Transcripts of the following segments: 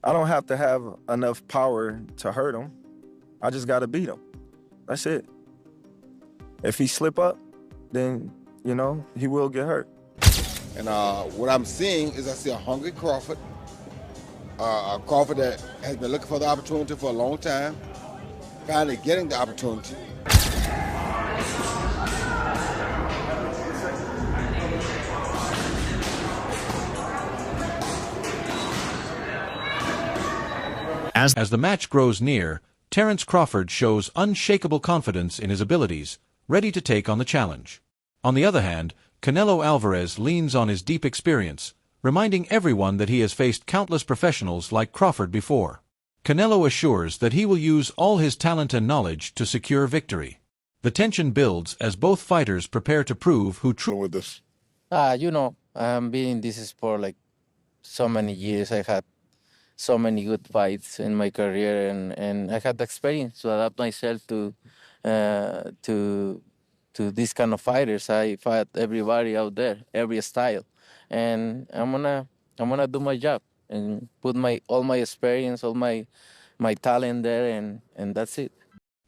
I don't have to have enough power to hurt him. I just got to beat him. That's it. If he slip up, then, he will get hurt. And what I'm seeing is I see a hungry Crawford, a Crawford that has been looking for the opportunity for a long time, finally getting the opportunity. As the match grows near, Terence Crawford shows unshakable confidence in his abilities, ready to take on the challenge. On the other hand, Canelo Alvarez leans on his deep experience, reminding everyone that he has faced countless professionals like Crawford before. Canelo assures that he will use all his talent and knowledge to secure victory. The tension builds as both fighters prepare to prove who truly With this. I've been in this sport like so many years. I had so many good fights in my career, and I had the experience to adapt myself to these kind of fighters. I fight everybody out there, every style, and I'm gonna do my job and put all my experience, all my talent there, and that's it.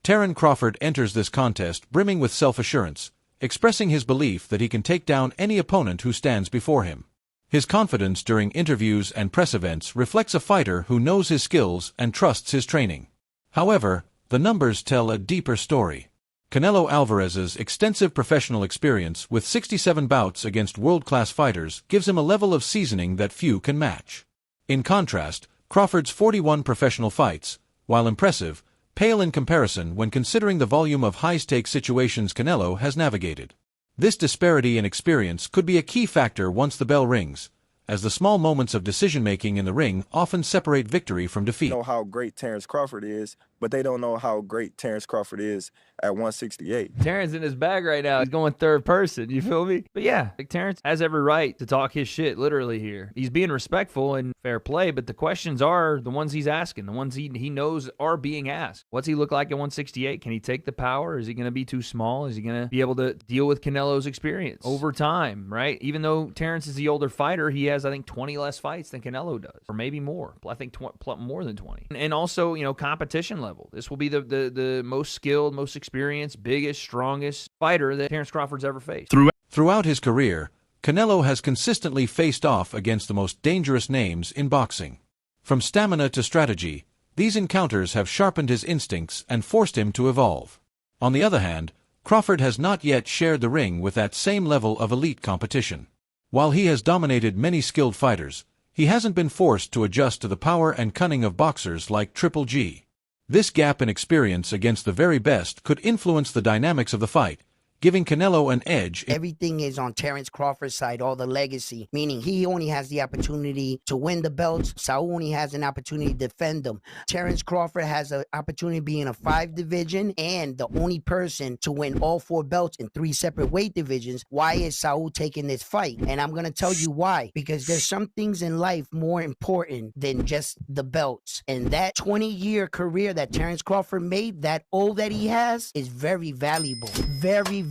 Terence Crawford enters this contest brimming with self-assurance, expressing his belief that he can take down any opponent who stands before him. His confidence during interviews and press events reflects a fighter who knows his skills and trusts his training. However, the numbers tell a deeper story. Canelo Alvarez's extensive professional experience with 67 bouts against world-class fighters gives him a level of seasoning that few can match. In contrast, Crawford's 41 professional fights, while impressive, pale in comparison when considering the volume of high-stakes situations Canelo has navigated. This disparity in experience could be a key factor once the bell rings, as the small moments of decision-making in the ring often separate victory from defeat. Know how great Terence Crawford is, but they don't know how great Terence Crawford is at 168. Terence in his bag right now. He's going third person. You feel me? But yeah, like Terence has every right to talk his shit literally here. He's being respectful and fair play, but the questions are the ones he's asking, the ones he knows are being asked. What's he look like at 168? Can he take the power? Is he going to be too small? Is he going to be able to deal with Canelo's experience over time, right? Even though Terence is the older fighter, he has, I think, 20 less fights than Canelo does, or maybe more. I think more than 20. And also, competition level. This will be the most skilled, most experienced, biggest, strongest fighter that Terence Crawford's ever faced. Throughout his career, Canelo has consistently faced off against the most dangerous names in boxing. From stamina to strategy, these encounters have sharpened his instincts and forced him to evolve. On the other hand, Crawford has not yet shared the ring with that same level of elite competition. While he has dominated many skilled fighters, he hasn't been forced to adjust to the power and cunning of boxers like Triple G. This gap in experience against the very best could influence the dynamics of the fight, giving Canelo an edge. Everything is on Terence Crawford's side, all the legacy, meaning he only has the opportunity to win the belts. Saul only has an opportunity to defend them. Terence Crawford has an opportunity to be in a 5 division and the only person to win all 4 belts in 3 separate weight divisions. Why is Saul taking this fight? And I'm going to tell you why. Because there's some things in life more important than just the belts. And that 20-year career that Terence Crawford made, that all that he has, is very valuable.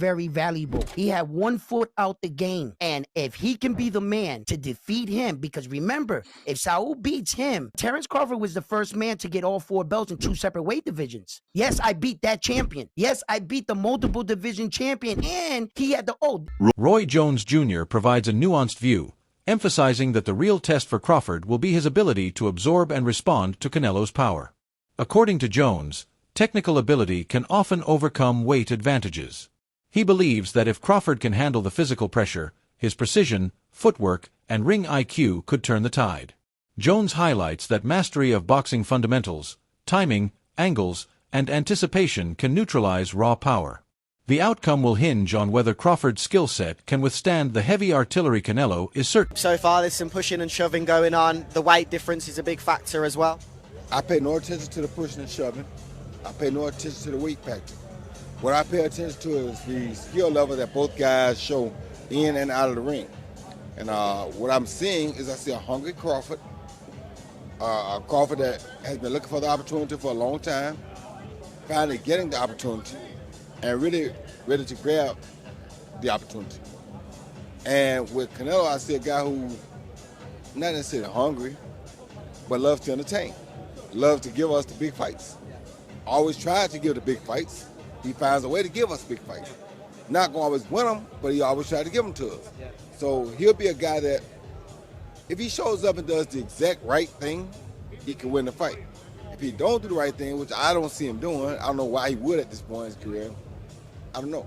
Very valuable. He had 1 foot out the game. And if he can be the man to defeat him, because remember, if Saul beats him, Terence Crawford was the first man to get all 4 belts in 2 separate weight divisions. Yes, I beat that champion. Yes, I beat the multiple division champion, and he had the Roy Jones Jr. provides a nuanced view, emphasizing that the real test for Crawford will be his ability to absorb and respond to Canelo's power. According to Jones, technical ability can often overcome weight advantages. He believes that if Crawford can handle the physical pressure, his precision, footwork, and ring IQ could turn the tide. Jones highlights that mastery of boxing fundamentals, timing, angles, and anticipation can neutralize raw power. The outcome will hinge on whether Crawford's skill set can withstand the heavy artillery Canelo is certain. So far there's some pushing and shoving going on. The weight difference is a big factor as well. I pay no attention to the pushing and shoving. I pay no attention to the weight factor. What I pay attention to is the skill level that both guys show in and out of the ring. And what I'm seeing is I see a hungry Crawford, a Crawford that has been looking for the opportunity for a long time, finally getting the opportunity, and really ready to grab the opportunity. And with Canelo, I see a guy who not necessarily hungry, but loves to entertain, loves to give us the big fights. Always tries to give the big fights. He finds a way to give us big fights. Not going to always win them, but he always tries to give them to us. So he'll be a guy that, if he shows up and does the exact right thing, he can win the fight. If he don't do the right thing, which I don't see him doing, I don't know why he would at this point in his career. I don't know.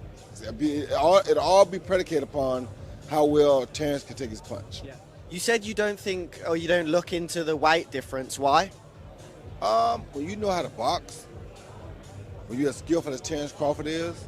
It'll all be predicated upon how well Terence can take his punch. Yeah. You said you don't think, or you don't look into the weight difference. Why? When you know how to box, when you're as skillful as Terence Crawford is,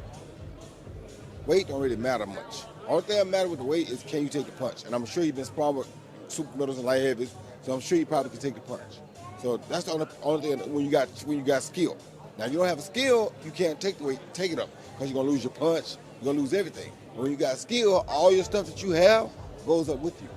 weight don't really matter much. Only thing that matters with the weight is can you take the punch. And I'm sure you've been sparring with super middles and light heavies, so I'm sure you probably can take the punch. So that's the only thing when you got skill. Now you don't have a skill, you can't take the weight, take it up, because you're gonna lose your punch, you're gonna lose everything. When you got skill, all your stuff that you have goes up with you.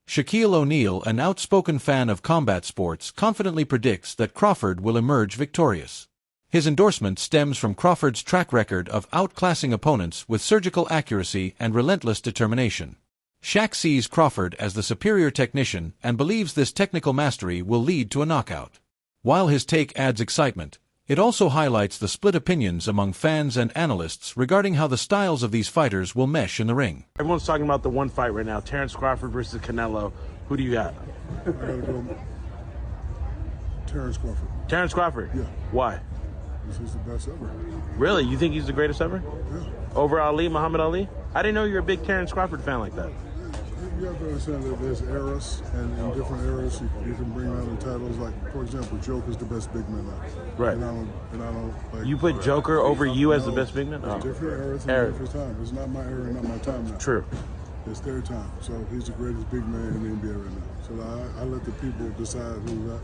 Shaquille O'Neal, an outspoken fan of combat sports, confidently predicts that Crawford will emerge victorious. His endorsement stems from Crawford's track record of outclassing opponents with surgical accuracy and relentless determination. Shaq sees Crawford as the superior technician and believes this technical mastery will lead to a knockout. While his take adds excitement, it also highlights the split opinions among fans and analysts regarding how the styles of these fighters will mesh in the ring. Everyone's talking about the one fight right now, Terence Crawford versus Canelo. Who do you got? I gotta go Terence Crawford. Terence Crawford? Yeah. Why? He's the best ever. Really? You think he's the greatest ever? Yeah. Over Ali, Muhammad Ali? I didn't know you were a big Terence Crawford fan like that. You have to understand that there's eras, and in different eras, you can bring out the titles. Like, for example, Joker's the best big man now. Right. And I don't like. You put Joker over you as the best big man? It's different eras and different time. It's not my era, not my time now. True. It's their time. So he's the greatest big man in the NBA right now. So I let the people decide who that.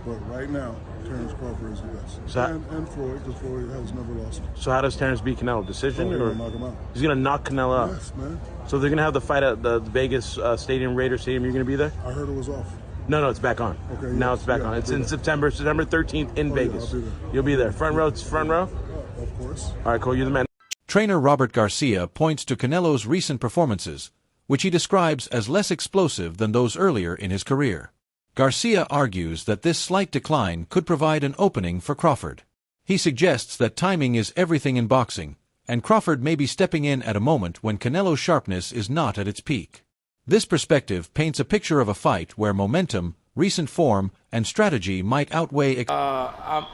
But right now, Terence Crawford is the best. So and Floyd, because Floyd has never lost. So how does Terence beat Canelo? Decision? He's or gonna knock him out. He's going to knock Canelo out? Yes, man. So they're going to have the fight at the Vegas Stadium, Raider Stadium. You're going to be there? I heard it was off. No, it's back on. Okay. Now yes, it's back on. It's in September 13th in Vegas. Yeah, I'll be there. You'll be there. Front row? Front row? Of course. All right, cool. You're the man. Trainer Robert Garcia points to Canelo's recent performances, which he describes as less explosive than those earlier in his career. Garcia argues that this slight decline could provide an opening for Crawford. He suggests that timing is everything in boxing, and Crawford may be stepping in at a moment when Canelo's sharpness is not at its peak. This perspective paints a picture of a fight where momentum, recent form, and strategy might outweigh. I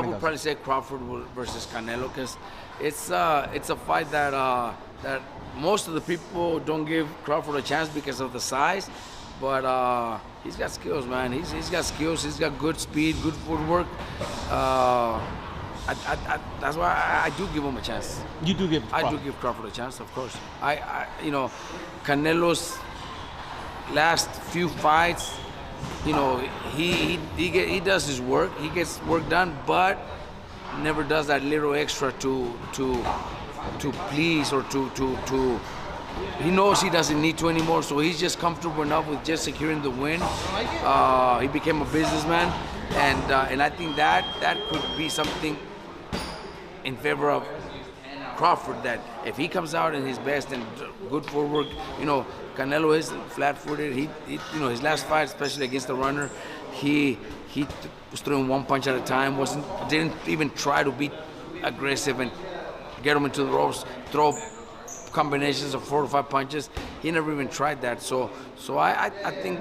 would probably say Crawford versus Canelo, because it's a fight that most of the people don't give Crawford a chance because of the size. But he's got skills, man. He's got skills. He's got good speed, good footwork. That's why I do give him a chance. You do give. I do give Crawford a chance, of course. Canelo's last few fights, he does his work. He gets work done, but never does that little extra to please or to. He knows he doesn't need to anymore, so he's just comfortable enough with just securing the win. He became a businessman, and I think that could be something in favor of Crawford, that if he comes out in his best and good footwork, Canelo is flat-footed. He his last fight, especially against the runner, he was throwing one punch at a time. Didn't even try to be aggressive and get him into the ropes, throw combinations of 4 or 5 punches. He never even tried that. So I think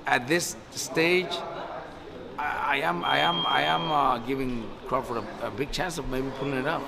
at this stage, I am giving Crawford a big chance of maybe pulling it up.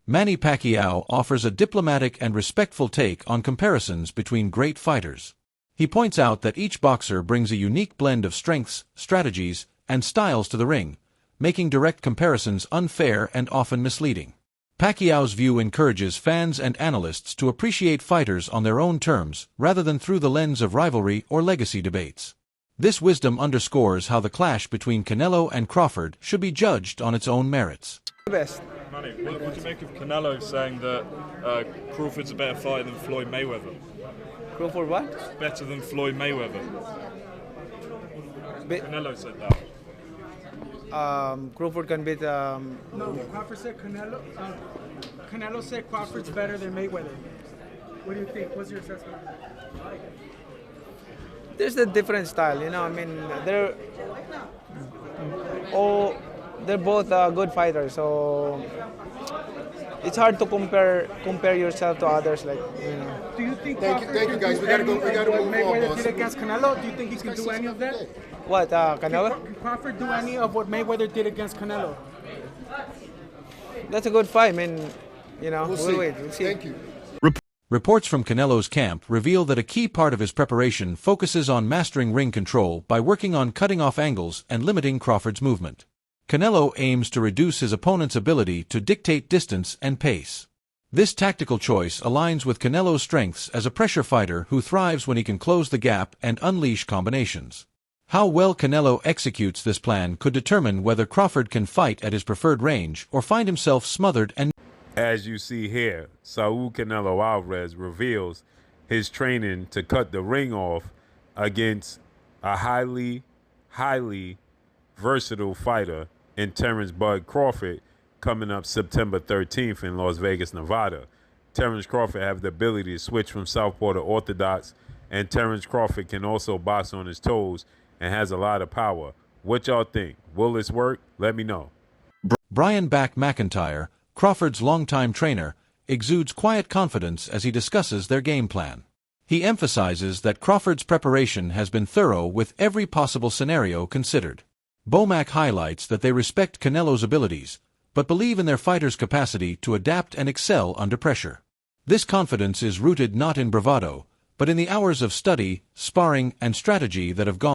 Manny Pacquiao offers a diplomatic and respectful take on comparisons between great fighters. He points out that each boxer brings a unique blend of strengths, strategies, and styles to the ring, making direct comparisons unfair and often misleading. Pacquiao's view encourages fans and analysts to appreciate fighters on their own terms rather than through the lens of rivalry or legacy debates. This wisdom underscores how the clash between Canelo and Crawford should be judged on its own merits. Manny, what do you make of Canelo saying that Crawford's a better fighter than Floyd Mayweather? Crawford what? Better than Floyd Mayweather. Canelo said that. Crawford can beat. No, Crawford said Canelo. Canelo said Crawford's better than Mayweather. What do you think? What's your assessment? There's a different style, you know. I mean, they're both good fighters, so it's hard to compare yourself to others. Like, you know. Do you think Thank you guys. We gotta go. We gotta what move on, Mayweather boss. did against Canelo? Do you think he can do any of that? What, Canelo? Can Crawford do any of what Mayweather did against Canelo? That's a good fight. I mean, you know, We'll wait. see. We'll see. Thank you. Reports from Canelo's camp reveal that a key part of his preparation focuses on mastering ring control by working on cutting off angles and limiting Crawford's movement. Canelo aims to reduce his opponent's ability to dictate distance and pace. This tactical choice aligns with Canelo's strengths as a pressure fighter who thrives when he can close the gap and unleash combinations. How well Canelo executes this plan could determine whether Crawford can fight at his preferred range or find himself smothered and... As you see here, Saul Canelo Alvarez reveals his training to cut the ring off against a highly versatile fighter in Terence "Bud" Crawford coming up September 13th in Las Vegas, Nevada. Terence Crawford have the ability to switch from southpaw to orthodox, and Terence Crawford can also box on his toes and has a lot of power. What y'all think? Will this work? Let me know. Brian "Back" McIntyre, Crawford's longtime trainer, exudes quiet confidence as he discusses their game plan. He emphasizes that Crawford's preparation has been thorough with every possible scenario considered. Bomac highlights that they respect Canelo's abilities, but believe in their fighter's capacity to adapt and excel under pressure. This confidence is rooted not in bravado, but in the hours of study, sparring, and strategy that have gone